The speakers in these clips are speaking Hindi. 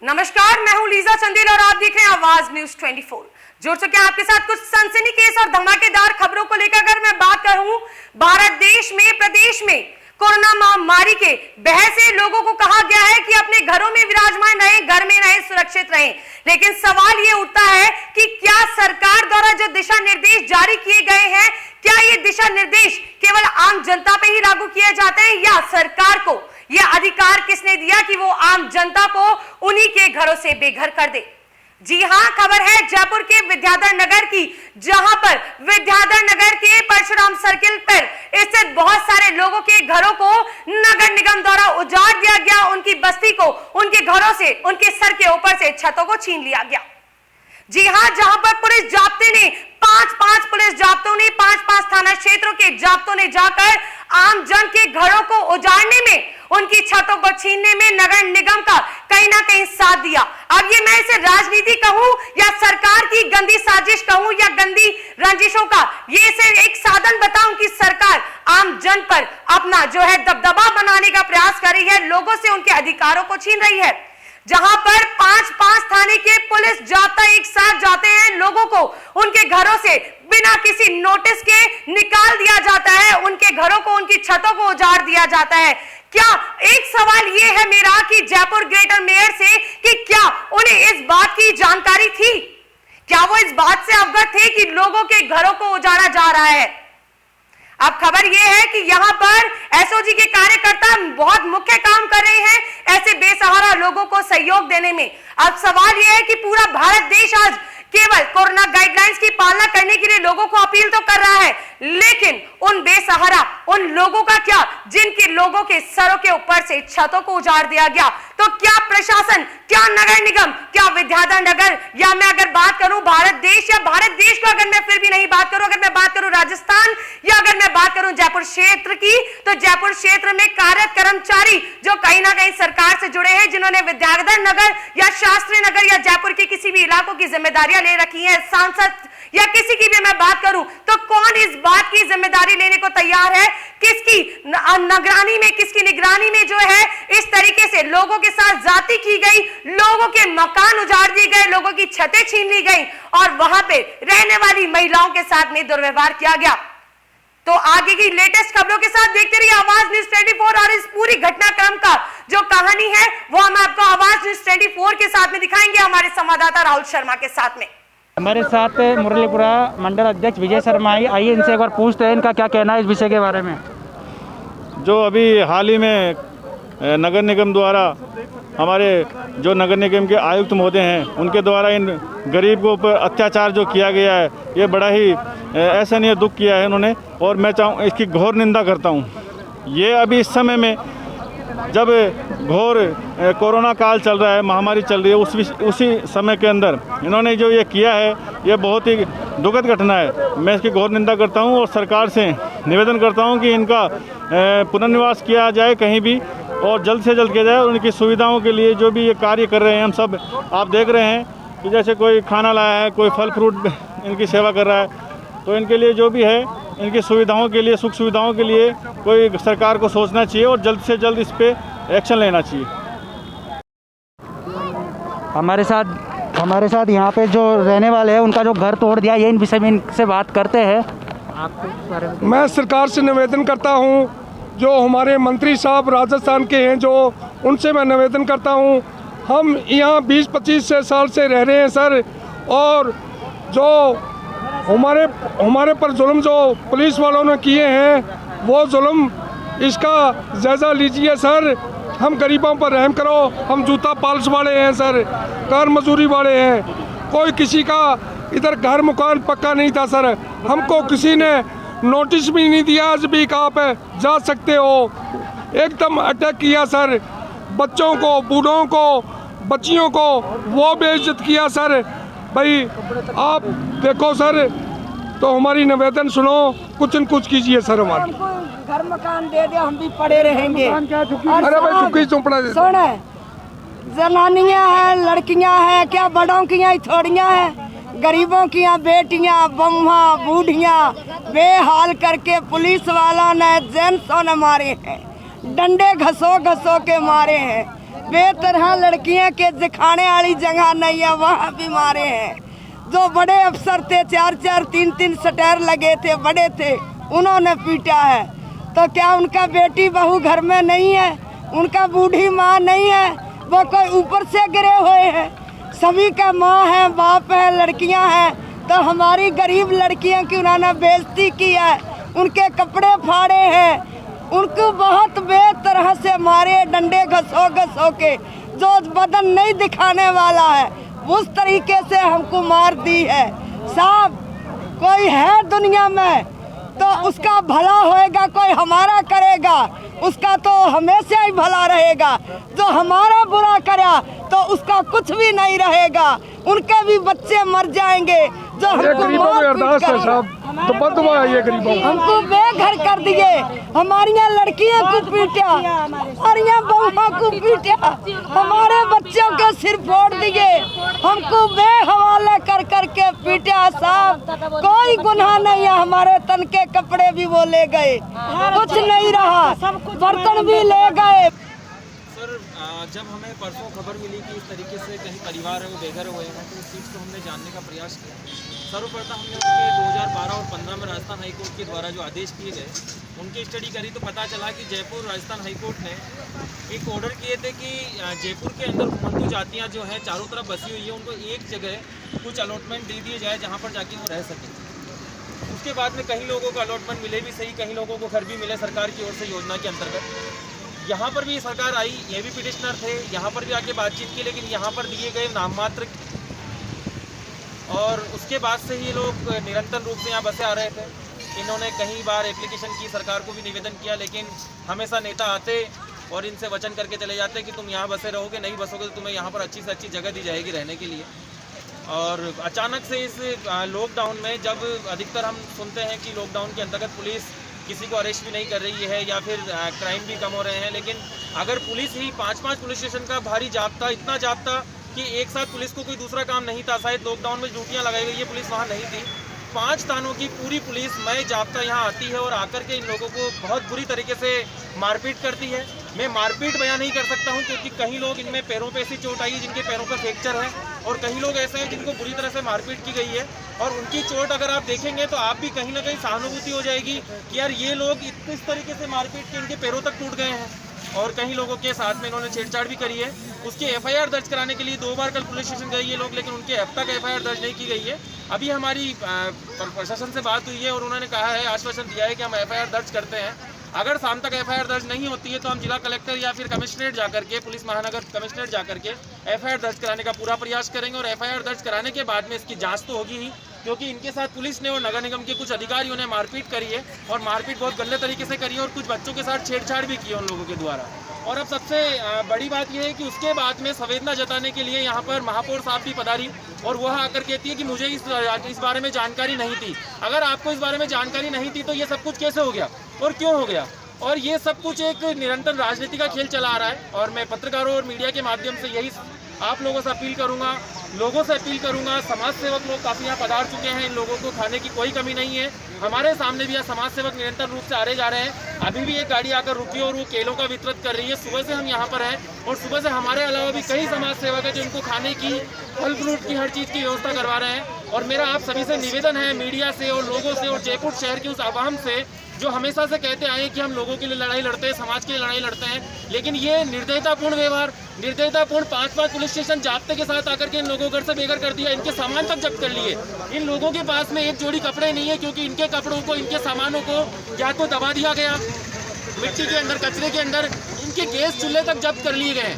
नमस्कार, मैं हूं लीजा चंदेल और आप देख रहे हैं आवाज न्यूज 24। जुड़ चुके हैं आपके साथ कुछ सनसनीखेज और धमाकेदार खबरों को लेकर। अगर मैं बात करूं, भारत देश में प्रदेश में कोरोना महामारी के बहस से लोगों को कहा गया है कि अपने घरों में विराजमान रहें, घर में रहें, सुरक्षित रहें। लेकिन सवाल ये उठता है कि क्या सरकार द्वारा जो दिशा निर्देश जारी किए गए हैं, क्या ये दिशा निर्देश केवल आम जनता पे ही लागू किए जाते हैं या सरकार को यह अधिकार किसने दिया कि वो आम जनता को उन्हीं के घरों से बेघर कर दे। जी हां, खबर है जयपुर के विद्याधर नगर की, जहां पर विद्याधर नगर के परशुराम सर्किल पर स्थित बहुत सारे लोगों के घरों को नगर निगम द्वारा उजाड़ दिया गया। उनकी बस्ती को उनके घरों से, उनके सर के ऊपर से छतों को छीन लिया गया। जी हां, जहां पर पुलिस जाब्ते ने पांच पुलिस जाब्तों ने, पांच थाना क्षेत्रों के जाब्तों ने जाकर आम जन के घरों को उजाड़ने में, उनकी छतों को छीनने में नगर निगम का कहीं ना कहीं साथ दिया। अब ये मैं इसे राजनीति कहूं या सरकार की गंदी साजिश कहूं या गंदी रंजिशों का, ये इसे एक साधन बताऊं कि सरकार आम जन पर अपना जो है दबदबा बनाने का प्रयास कर रही है, लोगों से उनके अधिकारों को छीन रही है। जहां पर पांच थाने के पुलिस जाब्ता एक साथ जाते हैं, लोगों को उनके घरों से बिना किसी नोटिस के निकाल दिया जाता है, उनके घरों को, उनकी छतों को उजाड़ दिया जाता है। क्या एक सवाल यह है मेरा कि जयपुर ग्रेटर मेयर से कि क्या उन्हें इस बात की जानकारी थी, क्या वो इस बात से अवगत थे कि लोगों के घरों को उजाड़ा जा रहा है। अब खबर यह है कि यहां पर एसओजी के कार्यकर्ता बहुत मुख्य काम कर रहे हैं ऐसे बेसहारा लोगों को सहयोग देने में। अब सवाल यह है कि पूरा भारत देश आज केवल कोरोना गाइडलाइंस की पालना करने के लिए लोगों को अपील तो कर रहा है, लेकिन उन बेसहारा उन लोगों का क्या जिनके लोगों के सरों के ऊपर से छतों को उजाड़ दिया गया। तो क्या प्रशासन, क्या नगर निगम, क्या विद्याधर नगर, या मैं अगर बात करूं भारत देश, या भारत देश को अगर मैं फिर भी नहीं बात करूं, अगर मैं बात करूं राजस्थान, या अगर मैं बात करूं जयपुर क्षेत्र की, तो जयपुर क्षेत्र में कार्यरत कर्मचारी जो कहीं ना कहीं सरकार से जुड़े हैं, जिन्होंने विद्याधर नगर या शास्त्री नगर या जयपुर के किसी भी इलाकों की जिम्मेदारियां ले रखी है, सांसद या किसी की भी मैं बात करूं, तो कौन इस बात की जिम्मेदारी लेने को तैयार है, किसकी निगरानी में, किसकी निगरानी में जो है इस तरीके से लोगों के साथ जाति की गई, लोगों के मकान उजाड़ दिए गए, लोगों की छतें छीन ली गई और वहां पे रहने वाली महिलाओं के साथ में दुर्व्यवहार किया गया। तो आगे की लेटेस्ट खबरों के साथ देखते रहिए आवाज न्यूज 24 और इस पूरी घटनाक्रम का जो कहानी है वो हम आपको आवाज न्यूज 24 के साथ में दिखाएंगे हमारे संवाददाता राहुल शर्मा के साथ में। हमारे साथ मुरलीपुरा मंडल अध्यक्ष विजय शर्मा आइए इनसे एक बार पूछते हैं इनका क्या कहना है इस विषय के बारे में। जो अभी हाल ही में नगर निगम द्वारा, हमारे जो नगर निगम के आयुक्त महोदय हैं, उनके द्वारा इन गरीब के ऊपर अत्याचार जो किया गया है, ये बड़ा ही ऐसा दुख किया है इन्होंने, और मैं चाहूँ इसकी घोर निंदा करता हूँ। ये अभी इस समय में जब घोर कोरोना काल चल रहा है, महामारी चल रही है, उसी समय के अंदर इन्होंने जो ये किया है, ये बहुत ही दुखद घटना है। मैं इसकी घोर निंदा करता हूं और सरकार से निवेदन करता हूं कि इनका पुनर्निवास किया जाए कहीं भी, और जल्द से जल्द किया जाए। और उनकी सुविधाओं के लिए जो भी ये कार्य कर रहे हैं, हम सब आप देख रहे हैं कि जैसे कोई खाना लाया है, कोई फल फ्रूट इनकी सेवा कर रहा है, तो इनके लिए जो भी है, इनकी सुविधाओं के लिए, सुख सुविधाओं के लिए कोई सरकार को सोचना चाहिए और जल्द से जल्द इस पे एक्शन लेना चाहिए। हमारे साथ यहाँ पे जो रहने वाले हैं उनका जो घर तोड़ दिया, ये इन विषय में इनसे बात करते हैं। आपके बारे में मैं सरकार से निवेदन करता हूँ, जो हमारे मंत्री साहब राजस्थान के हैं, जो उनसे मैं निवेदन करता हूँ, हम यहाँ 20-25 साल से रह रहे हैं सर, और जो हमारे पर जुल्म जो पुलिस वालों ने किए हैं, वो जुल्म इसका जायज़ा लीजिए सर। हम गरीबों पर रहम करो। हम जूता पालिश वाले हैं सर, कार मजदूरी वाले हैं, कोई किसी का इधर घर मकान पक्का नहीं था सर। हमको किसी ने नोटिस भी नहीं दिया, आज भी आप जा सकते हो, एकदम अटैक किया सर। बच्चों को, बूढ़ों को, बच्चियों को वो बेइज्जत किया सर। भाई आप देखो सर, तो हमारी निवेदन सुनो, कुछ न कुछ कीजिए सर। हमारी घर मकान दे दे, हम भी पड़े रहेंगे। अरे भाई झुकी चौपड़ा सुन, जनानियां हैं, लड़कियां हैं, क्या बड़ों की थोड़ियां हैं, गरीबों की बेटियां, बम्मा, बूढ़ियां बेहाल करके पुलिस वालों ने, जेंट्सों ने मारे हैं, डंडे घसो घसो के मारे हैं। बेतरह लड़कियां के दिखाने वाली जगह नहीं है, वहाँ भी मारे हैं। जो बड़े अफसर थे, 4-4 3-3 स्टार लगे थे, बड़े थे, उन्होंने पीटा है। तो क्या उनका बेटी बहू घर में नहीं है? उनका बूढ़ी माँ नहीं है? वो कोई ऊपर से गिरे हुए हैं? सभी का माँ है, बाप है, लड़कियां हैं। तो हमारी गरीब लड़कियों की उन्होंने बेइज्जती की है, उनके कपड़े फाड़े हैं, उनको बहुत बेतरह से मारे, डंडे घसो के, जो बदन नहीं दिखाने वाला है उस तरीके से हमको मार दी है। साहब, कोई है दुनिया में तो उसका भला होएगा, कोई हमारा करेगा उसका तो हमेशा ही भला रहेगा। जो हमारा बुरा करा तो उसका कुछ भी नहीं रहेगा, उनके भी बच्चे मर जाएंगे। जो तो बंद हुआ ये गरीबों को, हमको बेघर कर दिए, हमारी लड़कियों को पीटा, हमारी बहुओं को पीटा, हमारे बच्चों के सिर फोड़ दिए, हमको बेहवाले कर करके पीटा। साहब, कोई गुनाह नहीं है, हमारे तन के कपड़े भी वो ले गए, कुछ नहीं रहा, बर्तन भी ले गए। सर, जब हमें परसों खबर मिली कि इस तरीके से कहीं परिवार है वो बेघर हुए हैं, तो इस चीज़ को हमने जानने का प्रयास किया। सर्वप्रथम हमने उनके 2012 और 15 में राजस्थान हाईकोर्ट के द्वारा जो आदेश किए गए उनकी स्टडी करी, तो पता चला कि जयपुर राजस्थान हाईकोर्ट ने एक ऑर्डर किए थे कि जयपुर के अंदर घुमंतु जातियाँ जो हैं चारों तरफ बसी हुई है, उनको एक जगह कुछ अलॉटमेंट दे दिए जाए जहाँ पर जाके वो रह सकें। उसके बाद में कई लोगों को अलॉटमेंट मिले भी सही, कई लोगों को घर भी मिले सरकार की ओर से योजना के अंतर्गत। यहाँ पर भी सरकार आई, ये भी पिटिशनर थे, यहाँ पर भी आके बातचीत की, लेकिन यहाँ पर दिए गए नाम मात्र, और उसके बाद से ये लोग निरंतर रूप से यहाँ बसे आ रहे थे। इन्होंने कई बार एप्लीकेशन की, सरकार को भी निवेदन किया, लेकिन हमेशा नेता आते और इनसे वचन करके चले जाते कि तुम यहाँ बसे रहोगे, नहीं बसोगे तो तुम्हें यहाँ पर अच्छी से अच्छी जगह दी जाएगी रहने के लिए। और अचानक से इस लॉकडाउन में, जब अधिकतर हम सुनते हैं कि लॉकडाउन के अंतर्गत पुलिस किसी को अरेस्ट भी नहीं कर रही है या फिर क्राइम भी कम हो रहे हैं, लेकिन अगर पुलिस ही 5-5 पुलिस स्टेशन का भारी जाब्ता, इतना जाब्ता कि एक साथ पुलिस को कोई दूसरा काम नहीं था, शायद लॉकडाउन में ड्यूटियां लगाई गई है, पुलिस वहां नहीं थी, 5 थानों की पूरी पुलिस मय जाब्ता यहाँ आती है और आकर के इन लोगों को बहुत बुरी तरीके से मारपीट करती है। मैं मारपीट बयान नहीं कर सकता हूँ क्योंकि कई लोग इनमें पैरों पे ऐसी चोट आई है जिनके पैरों पर फ्रैक्चर है, और कई लोग ऐसे हैं जिनको बुरी तरह से मारपीट की गई है। और उनकी चोट अगर आप देखेंगे तो आप भी कहीं ना कहीं सहानुभूति हो जाएगी कि यार ये लोग इस तरीके से मारपीट के इनके पैरों तक टूट गए हैं। और कई लोगों के साथ में इन्होंने छेड़छाड़ भी करी है। उसके एफआईआर दर्ज कराने के लिए 2 बार कल पुलिस स्टेशन गए ये लोग, लेकिन उनके अब तक एफआईआर दर्ज नहीं की गई है। अभी हमारी प्रशासन से बात हुई है और उन्होंने कहा है, आश्वासन दिया है कि हम एफआईआर दर्ज करते हैं। अगर शाम तक एफआईआर दर्ज नहीं होती है तो हम जिला कलेक्टर या फिर कमिश्नरेट जाकर के, पुलिस महानगर कमिश्नरेट जाकर के एफआईआर दर्ज कराने का पूरा प्रयास करेंगे। और एफआईआर दर्ज कराने के बाद में इसकी जांच तो होगी ही, क्योंकि इनके साथ पुलिस ने और नगर निगम के कुछ अधिकारियों ने मारपीट करी है, और मारपीट बहुत गंदे तरीके से करी है, और कुछ बच्चों के साथ छेड़छाड़ भी की है उन लोगों के द्वारा। और अब सबसे बड़ी बात यह है कि उसके बाद में संवेदना जताने के लिए यहाँ पर महापौर साहब भी पधारी, और वह आकर कहती है कि मुझे इस बारे में जानकारी नहीं थी। अगर आपको इस बारे में जानकारी नहीं थी तो ये सब कुछ कैसे हो गया और क्यों हो गया? और ये सब कुछ एक निरंतर राजनीति का खेल चला आ रहा है। और मैं पत्रकारों और मीडिया के माध्यम से यही आप लोगों से अपील करूंगा, लोगों से अपील करूंगा, समाज सेवक लोग काफ़ी यहाँ पधार चुके हैं, इन लोगों को खाने की कोई कमी नहीं है। हमारे सामने भी यहाँ समाज सेवक निरंतर रूप से आ रहे जा रहे हैं। अभी भी एक गाड़ी आकर रुकी और वो केलों का वितरण कर रही है। सुबह से हम यहाँ पर हैं, और सुबह से हमारे अलावा भी कई समाज सेवक हैं जो इनको खाने की, फल फ्रूट की, हर चीज़ की व्यवस्था करवा रहे हैं। और मेरा आप सभी से निवेदन है, मीडिया से और लोगों से और जयपुर शहर की उस आवाम से जो हमेशा से कहते आए कि हम लोगों के लिए लड़ाई लड़ते हैं, समाज के लिए लड़ाई लड़ते हैं, लेकिन ये निर्दयतापूर्ण व्यवहार, निर्दयतापूर्ण 5-5 पुलिस स्टेशन जाब्ते के साथ आकर के इन लोगों को घर से बेघर कर दिया, इनके सामान तक जब्त कर लिए। इन लोगों के पास में एक जोड़ी कपड़े नहीं है, क्योंकि इनके कपड़ों को, इनके सामानों को क्या तो दबा दिया गया, मिट्टी के अंदर, कचरे के अंदर, इनके गैस चूल्हे तक जब्त कर लिए गए।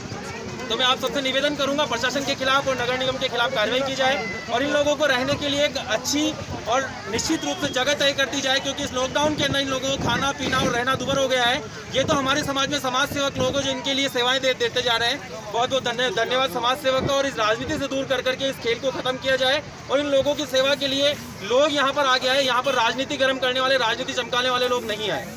तो मैं आप सबसे निवेदन करूंगा, प्रशासन के खिलाफ और नगर निगम के खिलाफ कार्रवाई की जाए, और इन लोगों को रहने के लिए एक अच्छी और निश्चित रूप से जगह तय कर दी जाए, क्योंकि इस लॉकडाउन के अंदर इन लोगों को खाना पीना और रहना दुभर हो गया है। ये तो हमारे समाज में समाज सेवक लोग हैं जो इनके लिए सेवाएं देते जा रहे हैं। बहुत बहुत धन्यवाद समाज सेवक का। और इस राजनीति से दूर कर करके इस खेल को खत्म किया जाए, और इन लोगों की सेवा के लिए लोग यहाँ पर आ गए हैं। यहाँ पर राजनीति गर्म करने वाले, राजनीति चमकाने वाले लोग नहीं आए।